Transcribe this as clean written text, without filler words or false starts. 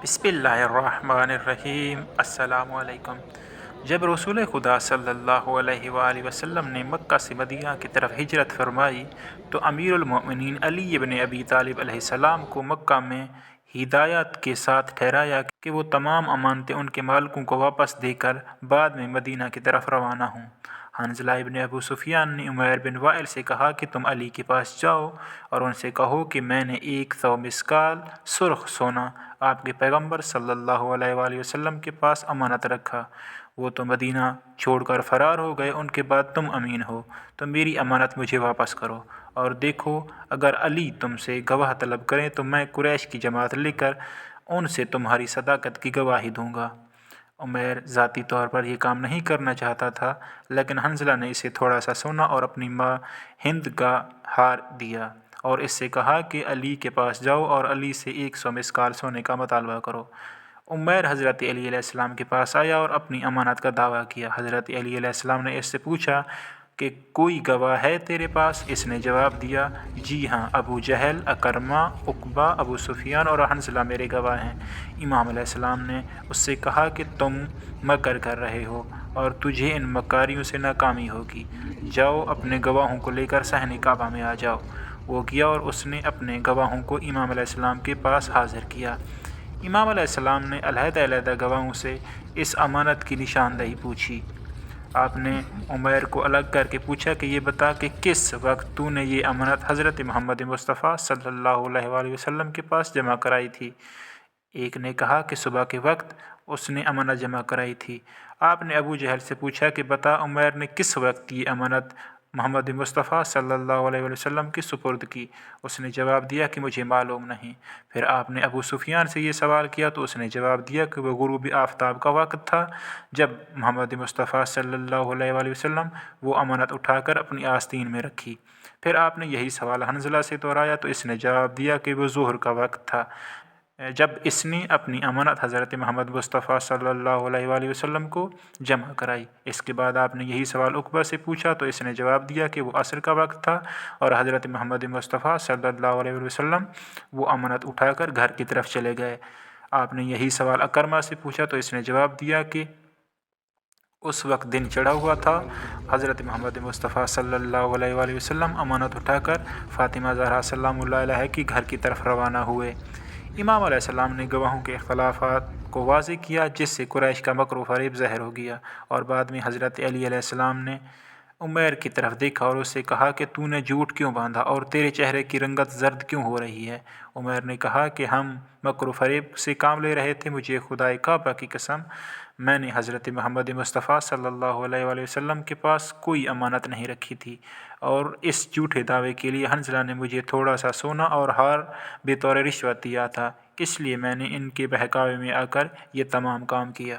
بسم اللہ الرحمن الرحیم۔ السلام علیکم۔ جب رسول خدا صلی اللہ علیہ وآلہ وسلم نے مکہ سے مدینہ کی طرف ہجرت فرمائی تو امیر المؤمنین علی بن ابی طالب علیہ السلام کو مکہ میں ہدایت کے ساتھ ٹھہرایا کہ وہ تمام امانتیں ان کے مالکوں کو واپس دے کر بعد میں مدینہ کی طرف روانہ ہوں۔ حنظلہ ابن ابو سفیان نے عمیر بن وائل سے کہا کہ تم علی کے پاس جاؤ اور ان سے کہو کہ میں نے 100 مسکال سرخ سونا آپ کے پیغمبر صلی اللہ علیہ وآلہ وسلم کے پاس امانت رکھا، وہ تو مدینہ چھوڑ کر فرار ہو گئے، ان کے بعد تم امین ہو، تو میری امانت مجھے واپس کرو، اور دیکھو اگر علی تم سے گواہ طلب کریں تو میں قریش کی جماعت لے کر ان سے تمہاری صداقت کی گواہی دوں گا۔ عمیر ذاتی طور پر یہ کام نہیں کرنا چاہتا تھا، لیکن حنظلہ نے اسے تھوڑا سا سونا اور اپنی ماں ہند کا ہار دیا اور اس سے کہا کہ علی کے پاس جاؤ اور علی سے 100 مسکال سونے کا مطالبہ کرو۔ عمیر حضرت علی علیہ السلام کے پاس آیا اور اپنی امانت کا دعویٰ کیا۔ حضرت علی علیہ السلام نے اس سے پوچھا کہ کوئی گواہ ہے تیرے پاس؟ اس نے جواب دیا، جی ہاں، ابو جہل، اکرمہ، عقبہ، ابو سفیان اور حنظلہ میرے گواہ ہیں۔ امام علیہ السلام نے اس سے کہا کہ تم مکر کر رہے ہو اور تجھے ان مکاریوں سے ناکامی ہوگی، جاؤ اپنے گواہوں کو لے کر صحن کعبہ میں آ جاؤ۔ وہ گیا اور اس نے اپنے گواہوں کو امام علیہ السلام کے پاس حاضر کیا۔ امام علیہ السلام نے علیحدہ علیحدہ گواہوں سے اس امانت کی نشاندہی پوچھی۔ آپ نے عمیر کو الگ کر کے پوچھا کہ یہ بتا کہ کس وقت تو نے یہ امانت حضرت محمد مصطفیٰ صلی اللہ علیہ وآلہ وسلم کے پاس جمع کرائی تھی؟ ایک نے کہا کہ صبح کے وقت اس نے امانت جمع کرائی تھی۔ آپ نے ابو جہل سے پوچھا کہ بتا عمیر نے کس وقت یہ امانت محمد مصطفیٰ صلی اللہ علیہ وسلم کی سپرد کی؟ اس نے جواب دیا کہ مجھے معلوم نہیں۔ پھر آپ نے ابو سفیان سے یہ سوال کیا تو اس نے جواب دیا کہ وہ غروب آفتاب کا وقت تھا جب محمد مصطفیٰ صلی اللہ علیہ وآلہ وسلم وہ امانت اٹھا کر اپنی آستین میں رکھی۔ پھر آپ نے یہی سوال حنظلہ سے دہرایا تو اس نے جواب دیا کہ وہ ظہر کا وقت تھا جب اس نے اپنی امانت حضرت محمد مصطفیٰ صلی اللہ علیہ وآلہ وسلم کو جمع کرائی۔ اس کے بعد آپ نے یہی سوال عقبہ سے پوچھا تو اس نے جواب دیا کہ وہ عصر کا وقت تھا اور حضرت محمد مصطفیٰ صلی اللہ علیہ وسلم وہ امانت اٹھا کر گھر کی طرف چلے گئے۔ آپ نے یہی سوال اکرمہ سے پوچھا تو اس نے جواب دیا کہ اس وقت دن چڑھا ہوا تھا۔ حضرت محمد مصطفیٰ صلی اللہ علیہ وآلہ وسلم امانت اٹھا کر فاطمہ زہرا سلام اللہ علیہا کی گھر کی طرف روانہ ہوئے۔ امام علیہ السلام نے گواہوں کے اختلافات کو واضح کیا جس سے قریش کا مکر و فریب ظاہر ہو گیا، اور بعد میں حضرت علی علیہ السلام نے عمیر کی طرف دیکھا اور اس سے کہا کہ تو نے جھوٹ کیوں باندھا اور تیرے چہرے کی رنگت زرد کیوں ہو رہی ہے؟ عمیر نے کہا کہ ہم مکر و فریب سے کام لے رہے تھے، مجھے خدائے کعبہ کی قسم میں نے حضرت محمد مصطفیٰ صلی اللہ علیہ وآلہ وسلم کے پاس کوئی امانت نہیں رکھی تھی، اور اس جھوٹے دعوے کے لیے حنظلہ نے مجھے تھوڑا سا سونا اور ہار بطور رشوت دیا تھا، اس لیے میں نے ان کے بہکاوے میں آ کر یہ تمام کام کیا۔